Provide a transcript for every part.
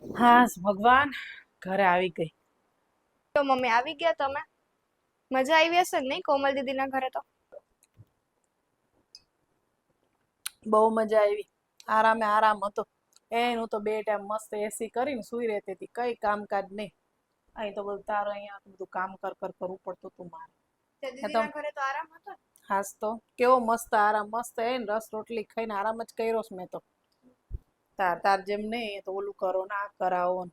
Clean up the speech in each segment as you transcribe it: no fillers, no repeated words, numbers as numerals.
હા ભગવાન, ઘરે આવી ગઈ. તો મમ્મી આવી ગયા તમે? મજા આવી હશે ને નહીં કોમલ દીદીના ઘરે તો? બહુ મજા આવી. આરામે આરામ હતો. એનું તો બે ટાઈમ મસ્ત એસી કરીને સુઈ રહેતી હતી, કઈ કામકાજ નહીં. અહીં તો બધું તારો અહીંયા બધું કામ કરવું પડતું હતું મારે. દીદીના ઘરે તો આરામ હતો ને? હાસ તો કેવો મસ્ત આરામ, મસ્ત રસ રોટલી ખાઈને આરામ જ કર્યો છે મેં તો. તાર જેમ નહીં તો ઓલું કરો ને આ કરાવો ને.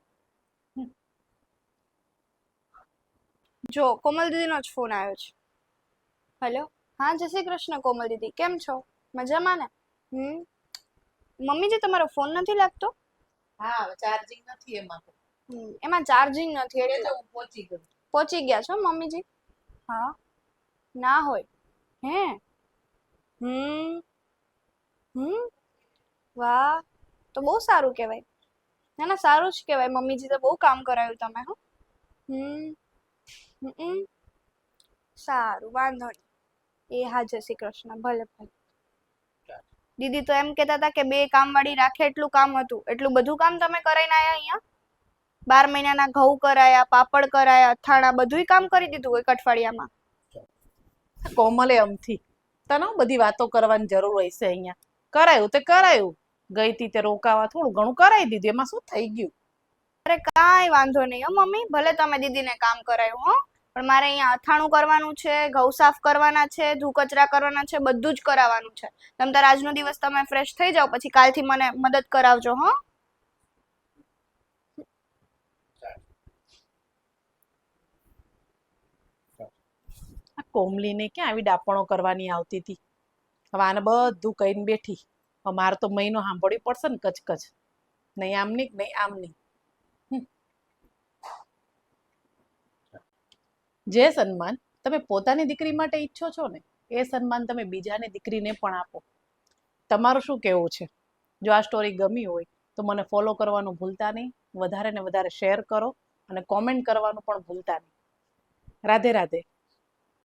જો કોમલ દીદીનો જ ફોન આવ્યો છે. હેલો, હા જય શ્રી કૃષ્ણ કોમલ દીદી, કેમ છો? મજામાં ને? મમ્મીજી તમારો ફોન નથી લાગતો? હા, ચાર્જિંગ નથી એમાં તો. એમાં ચાર્જિંગ નથી એટલે હું પહોંચી ગઈ. પહોંચી ગયા છો મમ્મીજી? હા, ના હોય. હે? હમ વાહ, તો બહુ સારું કહેવાય. ના ના, સારું જ કહેવાય. મમ્મીજી તો બહુ કામ કરાયું તમે. હો. હમ સારું, વાંધો નહીં. એ હા, જય શ્રી કૃષ્ણ. ભલે ભલે. દીદી તો એમ કહેતા હતા કે બે કામવાળી રાખે એટલું કામ હતું. એટલું બધું કામ તમે કરાઈને આયા અહીંયા? 12 મહિનાના ઘઉં કરાયા, પાપડ કરાયા, અથાણા, બધુંય કામ કરી દીધું એક અઠવાડિયામાં. કોમલે અમથી તને બધી વાતો કરવાની જરૂર હશે અહીંયા. કરાયું તે કરાયું. ગઈ તી તે રોકાવા થોડું ઘણું કરાવી દીધું, એમાં શું થઈ ગયું? અરે કાંઈ વાંધો નહીં હો મમ્મી, ભલે તમે દીદીને કામ કરાયું હો, પણ મારે અહીંયા અથાણું કરવાનું છે, ઘઉં સાફ કરવાના છે, ધૂ કચરા કરવાના છે, બધું જ કરાવવાનું છે. તમ તાર આજનો દિવસ તમે ફ્રેશ થઈ જાઓ, પછી કાલથી મને મદદ કરાવજો હો. આ કોમલીને ક્યાં આવી ડાપણો કરવાની આવતી હતી. હવે આને બધું કહીને બેઠી. હવે મારે તો મહિનો સાંભળવી પડશે ને કચકચ. નહીં આમ નહીં, નહીં આમ નહીં. જે સન્માન તમે પોતાની દીકરી માટે ઈચ્છો છો ને, એ સન્માન તમે બીજાની દીકરીને પણ આપો. તમારું શું કહેવું છે? જો આ સ્ટોરી ગમી હોય તો મને ફોલો કરવાનું ભૂલતા નહીં, વધારે ને વધારે શેર કરો અને કોમેન્ટ કરવાનું પણ ભૂલતા નહીં. રાધે રાધે.